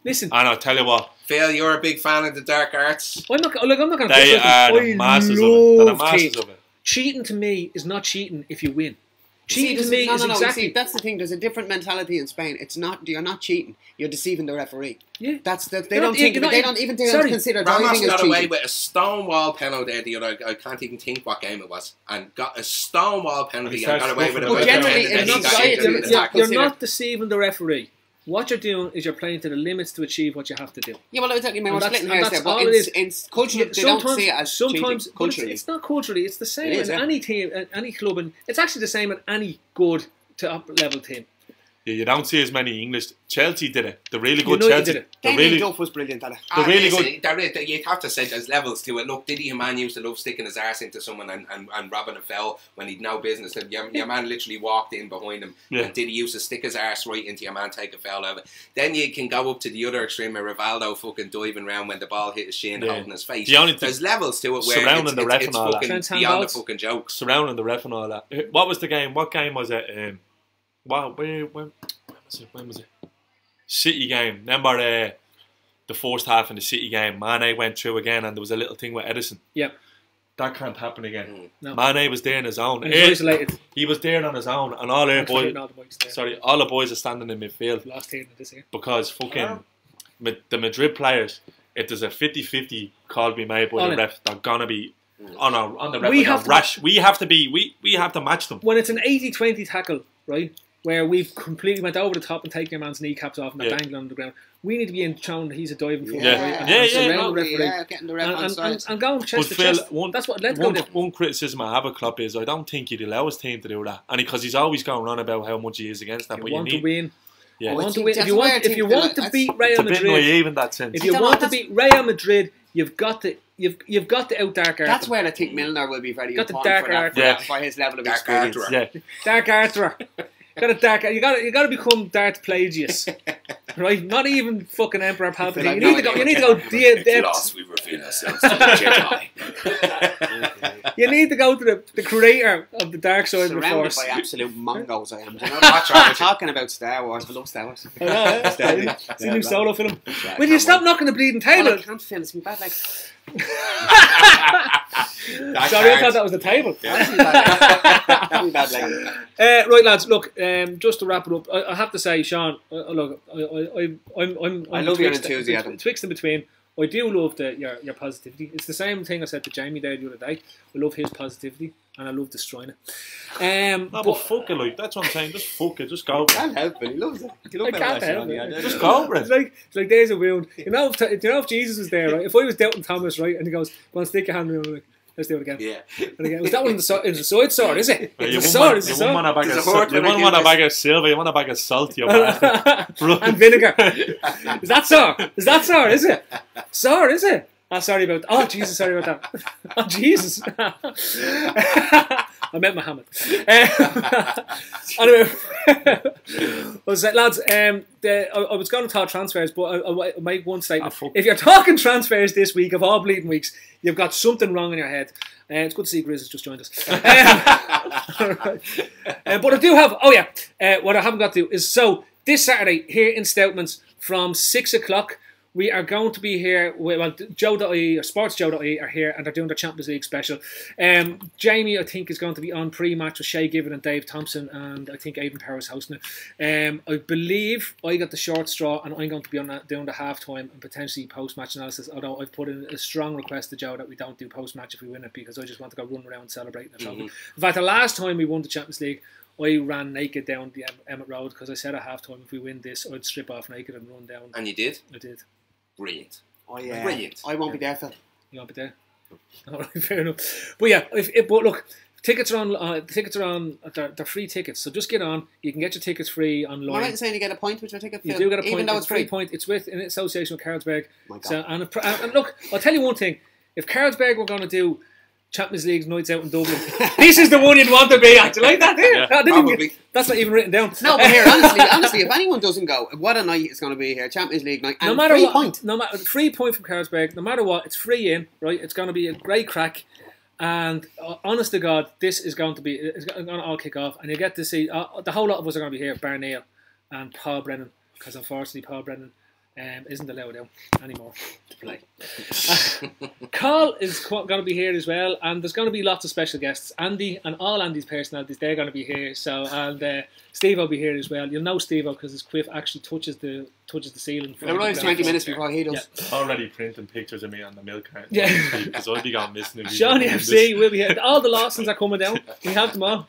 Listen, And I'll tell you what, Phil, you're a big fan of the dark arts. I'm not going to. they are the masters of it. They're the masters of it. Cheating to me is not cheating if you win. See, Cheating to there's- me no, is no, no. exactly. See, that's the thing. There's a different mentality in Spain. It's not. You're not cheating. You're deceiving the referee. Yeah. That's that. They You're don't not- think. you're not They even- don't even sorry. consider Ramos driving as got away cheating. with a stonewall penalty there the other. I can't even think what game it was, and got a stonewall penalty He and got starts away with it. scuffing But generally, and in then he another got society, injured in it's the not tackle. You're considered- not deceiving the referee. What you're doing is you're playing to the limits to achieve what you have to do. Yeah, well, I was telling you, man, And we're that's- splitting and hairs that's there, but all it is. in culturally, they don't see it as sometimes cheating. but Culturally, it's not culturally. It's the same It is, in yeah. any team, any club, and it's actually the same in any good to up level team. Yeah, you don't see as many English. Chelsea did it. The really good United Chelsea. did it. The Damien really Duff was brilliant at it. the really good. You'd have to say there's levels to it. Look, Didi Hamann used to love sticking his arse into someone and robbing a foul when he'd no business. Your man literally walked in behind him, Yeah. and Didi used to stick his arse right into your man, take a foul out of it. Then you can go up to the other extreme where Rivaldo fucking diving around when the ball hit his shin, Yeah. holding his face. The only thing- There's levels to it where Surrounding the ref it's and all that. fucking Trent beyond the handballs. fucking jokes. Surrounding the ref and all that. What was the game? What game was it? When was it? City game. Remember the first half in the City game? Mane went through again, and there was a little thing with Edison. Yep. That can't happen again. No. Mane was there on his own. And he's isolated. He was there on his own, and all our Thanks for boys. hitting all the mics there. Sorry, all the boys are standing in midfield Last here this year. because fucking the Madrid players. If there's a 50-50 call to be made by On the it. ref, they're gonna be on the ref. We like a have to- rash. We have to be. We have to match them. When it's an 80-20 tackle, right, where we've completely went over the top and taken your man's kneecaps off and they're Yeah. dangling on the ground, we need to be in shown he's a diving footballer, Yeah. right? And Yeah, surround yeah, the no, referee. yeah, getting the ref on side. And going chest But to Phil, chest. That's what. Let's go one, there. one criticism I have of Klopp is I don't think he'd allow his team to do that, and because he's always going on about how much he is against that. You But want you to need, win. yeah, You I want to think win. If that's you where I want, if think you that want to that's- beat it's Real a bit Madrid, naive in that sense. if you I don't want know, to beat Real Madrid, you've got to out dark Arthur. That's where I think Milner will be very Got the important dark for that, art. for, Yeah. that, for his level of Dark experience. Arthur. Yeah, Dark Arthur. Got a dark. You got to become Darth Plagueis, right? Not even fucking Emperor Palpatine. You need to go. You need to go. Philosophy reveal ourselves to the Jedi. You need to go to the creator of the dark side of the Surrounded Force. by absolute mongos, I am. Do you know what? I'm talking about Star Wars. I love Star Wars. I know, eh? Steady. It's a new solo film. Yeah, Will you stop knocking the bleeding table? I can't feel it's my bad leg. Sorry, I thought that was the table. My bad leg. Right, lads. Look, just to wrap it up, I have to say, Sean. Look, I'm I love your betwixt- enthusiasm. Betwixt and between. I do love your positivity. It's the same thing I said to Jamie there the other day. I love his positivity, and I love destroying it. No, but fuck it, like, that's what I'm saying. Just fuck it, just go. Can't help it. He loves it. He loves I can't help it. I don't Just know. go, Brett. It's like there's a wound. You know, if Jesus was there, right? If I was doubting Thomas, right, and he goes, "Go on, stick your hand in," I'm like, let's do it again. Yeah. And again, was that one in the side? It's a side sword, is it? You It's a sword. It's a wouldn't want sword. a bag There's of a horde you when I wouldn't do want a this. bag of silver. You want a bag of salt, you bastard. And vinegar. Is that sword? Is that sword? Is it? Sword, is it? Oh, sorry about that. Oh, Jesus, sorry about that. Oh, Jesus. I met Muhammad. Anyway, lads, I was going to talk transfers, but I'll make one statement. If you're talking transfers this week, of all bleeding weeks, you've got something wrong in your head. It's good to see Grizz has just joined us. But I do have, what I haven't got to do is, so this Saturday here in Stoutman's from 6 o'clock, we are going to be here. Well, Joe.ie or SportsJoe.ie are here, and they're doing the Champions League special. Jamie, I think, is going to be on pre-match with Shay Given and Dave Thompson, and I think Aidan Power is hosting it. I believe I got the short straw, and I'm going to be on that, doing the half-time and potentially post-match analysis. Although I've put in a strong request to Joe that we don't do post-match if we win it, because I just want to go run around celebrating the trophy. In fact, the last time we won the Champions League, I ran naked down the Emmett Road because I said at half-time, if we win this, I'd strip off naked and run down. And you did? I did. Brilliant. Oh, yeah. Brilliant. I won't be there, Phil. You won't be there. All right, fair enough. But yeah, but look, tickets are on. They're free tickets, so just get on. You can get your tickets free online. Am I right in saying you get a point with your ticket, Phil? You do get a point, even though it's free. Point. It's in association with Carlsberg. My God. So and look, I'll tell you one thing: if Carlsberg were going to do Champions League nights out in Dublin, this is the one you'd want to be at. Do you like that? Yeah, probably. That's not even written down. No, but here, honestly, if anyone doesn't go, what a night it's going to be here. Champions League night. And no matter free what, point. no matter free point from Carlsberg. No matter what, it's free in. Right, it's going to be a great crack. And honest to God, it's going to all kick off, and you get to see the whole lot of us are going to be here. Bar Neil and Paul Brennan, because unfortunately Paul Brennan isn't allowed out anymore to play. Carl is going to be here as well, and there's going to be lots of special guests. Andy and all Andy's personalities, they're going to be here. So, and Steve will be here as well. You'll know Steve because his quiff actually touches the ceiling. It arrives 20 minutes before he does. Yeah. Already printing pictures of me on the milk carton. Yeah. Because I'll be gone missing. if you Shawnee don't do FC this. will be here. All the Lawsons are coming down. We have them all.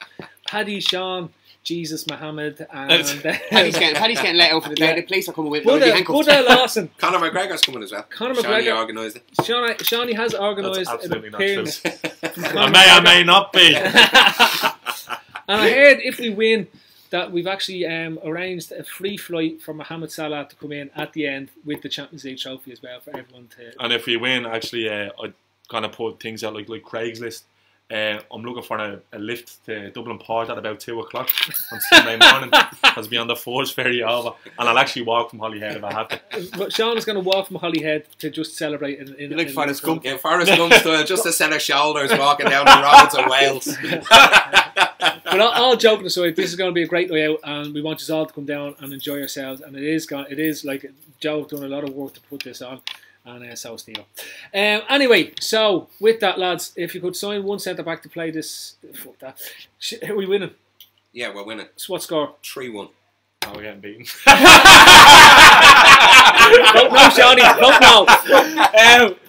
Paddy, Sean, Jesus, Mohammed, and Paddy's getting let out for the day. Yeah. The police are coming with him. Buddha Lawson. Conor McGregor's coming as well. Conor Shawnee McGregor. organised it. Shawnee has That's organised an absolutely not true. appearance. I may or may not be. And I heard if we win that we've actually arranged a free flight for Mohamed Salah to come in at the end with the Champions League trophy as well for everyone to. And if we win, actually, I kind of put things out like Craigslist. I'm looking for a lift to Dublin Port at about 2 o'clock on Sunday morning because be on the Force ferry over, and I'll actually walk from Holyhead if I have to. But Sean is going to walk from Holyhead to just celebrate in You like Forrest Gump? Yeah, Forrest Gump style, just a set of shoulders walking down the roads of Wales. But all joking aside, this is going to be a great night out, and we want you all to come down and enjoy yourselves. And it is like Joe done a lot of work to put this on. And so Steve. Anyway, so with that, lads, if you could sign one centre back to play this, fuck that. Are we winning? Yeah, we're winning. So what score? 3-1. Oh, we're getting beaten. Don't know, Shawnee. Don't know.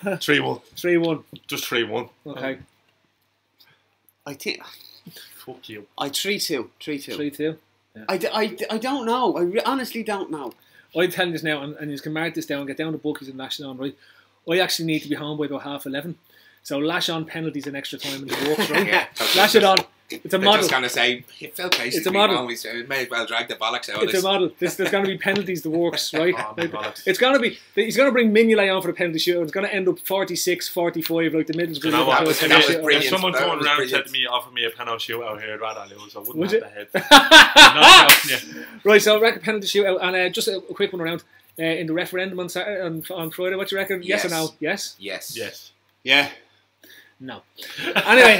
3-1. 3-1. Just 3-1. Okay. I think Fuck you. I 3-2. 3-2. 3-2. I don't know. I honestly don't know. I'm telling you this now, and you can mark this down, get down to bookies and lash it on, right? I actually need to be home by about 11:30. So lash on penalties and extra time in the walks, right? Yeah, totally. Lash it on. It's a They're model. just going to say, Phil Casey, It's a model. we may as well drag the bollocks out of It's this. a model. There's going to be penalties the works, right? Oh, my bollocks. It's going to be. He's going to bring Mignolet on for the penalty shootout. It's going to end up 46-45, like the Middlesbrough. You know what? That was penalty shootout. brilliant. If someone That turned was around and brilliant. said to me, offer me a penalty shootout here, I'd rather lose. I wouldn't Would have you? the head. I'm not joking you. Right, so record penalty shootout, and just a quick one around. in the referendum on Saturday, on Friday. What do you reckon? Yes or no? Yes? Yes. Yes. Yeah. No. Anyway,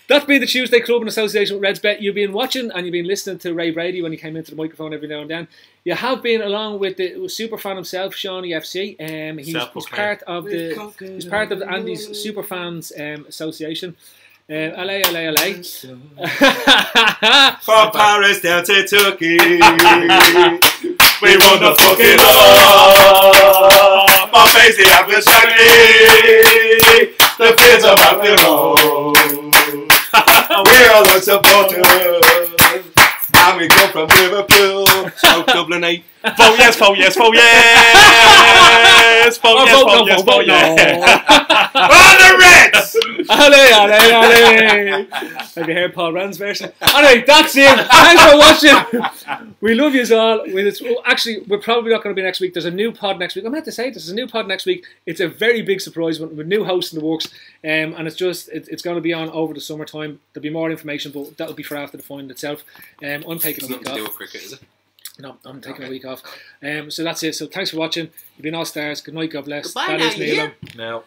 that's been the Tuesday Club in association with RedsBet. You've been watching and you've been listening to Ray Brady when he came into the microphone every now and then. You have been along with the superfan himself, Shawnee FC. He's part of the Andy's Superfans Association. LA. From Paris down to Turkey, we run the fucking off. My face the apple shaggy, the fields of Buffalo. We're all the supporters, and we come from Liverpool. South Dublin 8. Vote yes, vote yes, vote yes! Vote yes, vote yes, vote yes! On the Reds! Ale. Have you heard Paul Rand's version? Anyway, that's it. Thanks for watching. We love you all. Actually, we're probably not going to be next week. There's a new pod next week. I meant to say there's a new pod next week. It's a very big surprise with new hosts in the works, and it's going to be on over the summertime. There'll be more information, but that'll be for after the final itself. I'm taking a week Nothing to do off. with cricket, is it? No, I'm taking a week off. So that's it. So thanks for watching. You've been all stars. Good night. God bless. Goodbye That now, is you Neil. hear? Now.